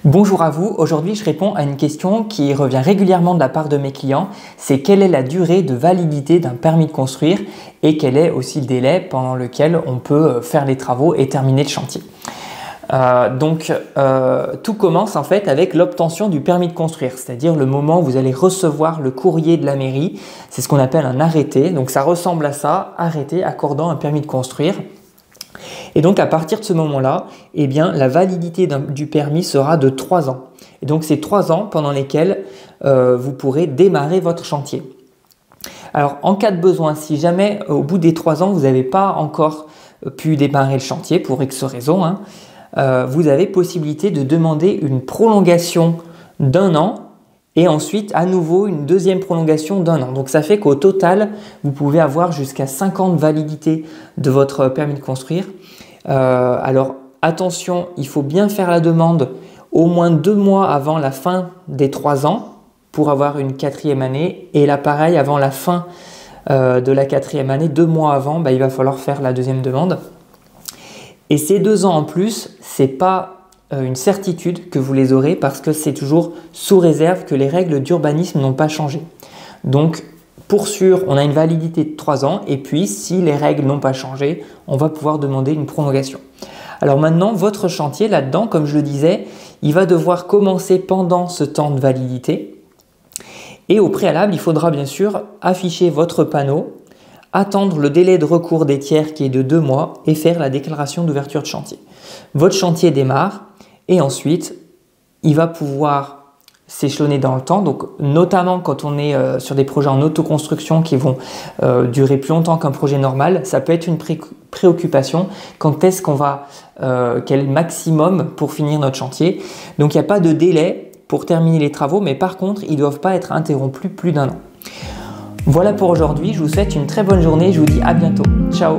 Bonjour à vous, aujourd'hui je réponds à une question qui revient régulièrement de la part de mes clients, c'est quelle est la durée de validité d'un permis de construire et quel est aussi le délai pendant lequel on peut faire les travaux et terminer le chantier. Tout commence en fait avec l'obtention du permis de construire, c'est-à-dire le moment où vous allez recevoir le courrier de la mairie, c'est ce qu'on appelle un arrêté, donc ça ressemble à ça, arrêté accordant un permis de construire. Et donc à partir de ce moment-là, eh bien, la validité du permis sera de 3 ans. Et donc c'est 3 ans pendant lesquels vous pourrez démarrer votre chantier. Alors en cas de besoin, si jamais au bout des 3 ans, vous n'avez pas encore pu démarrer le chantier pour X raisons, vous avez possibilité de demander une prolongation d'1 an et ensuite à nouveau une deuxième prolongation d'1 an. Donc ça fait qu'au total, vous pouvez avoir jusqu'à 5 ans de validité de votre permis de construire. Alors attention, il faut bien faire la demande au moins 2 mois avant la fin des 3 ans pour avoir une 4e année. Et là pareil, avant la fin de la 4e année, 2 mois avant, il va falloir faire la deuxième demande. Et ces 2 ans en plus, ce n'est pas une certitude que vous les aurez parce que c'est toujours sous réserve que les règles d'urbanisme n'ont pas changé. Donc pour sûr, on a une validité de 3 ans et puis si les règles n'ont pas changé, on va pouvoir demander une prolongation. Alors maintenant, votre chantier là-dedans, comme je le disais, il va devoir commencer pendant ce temps de validité. Et au préalable, il faudra bien sûr afficher votre panneau, attendre le délai de recours des tiers qui est de 2 mois et faire la déclaration d'ouverture de chantier. Votre chantier démarre et ensuite, il va pouvoir s'échelonner dans le temps, donc notamment quand on est sur des projets en autoconstruction qui vont durer plus longtemps qu'un projet normal, ça peut être une préoccupation. Quand est-ce qu'on va, quel est le maximum pour finir notre chantier? Donc il n'y a pas de délai pour terminer les travaux, mais par contre, ils ne doivent pas être interrompus plus d'1 an. Voilà pour aujourd'hui, je vous souhaite une très bonne journée, je vous dis à bientôt. Ciao!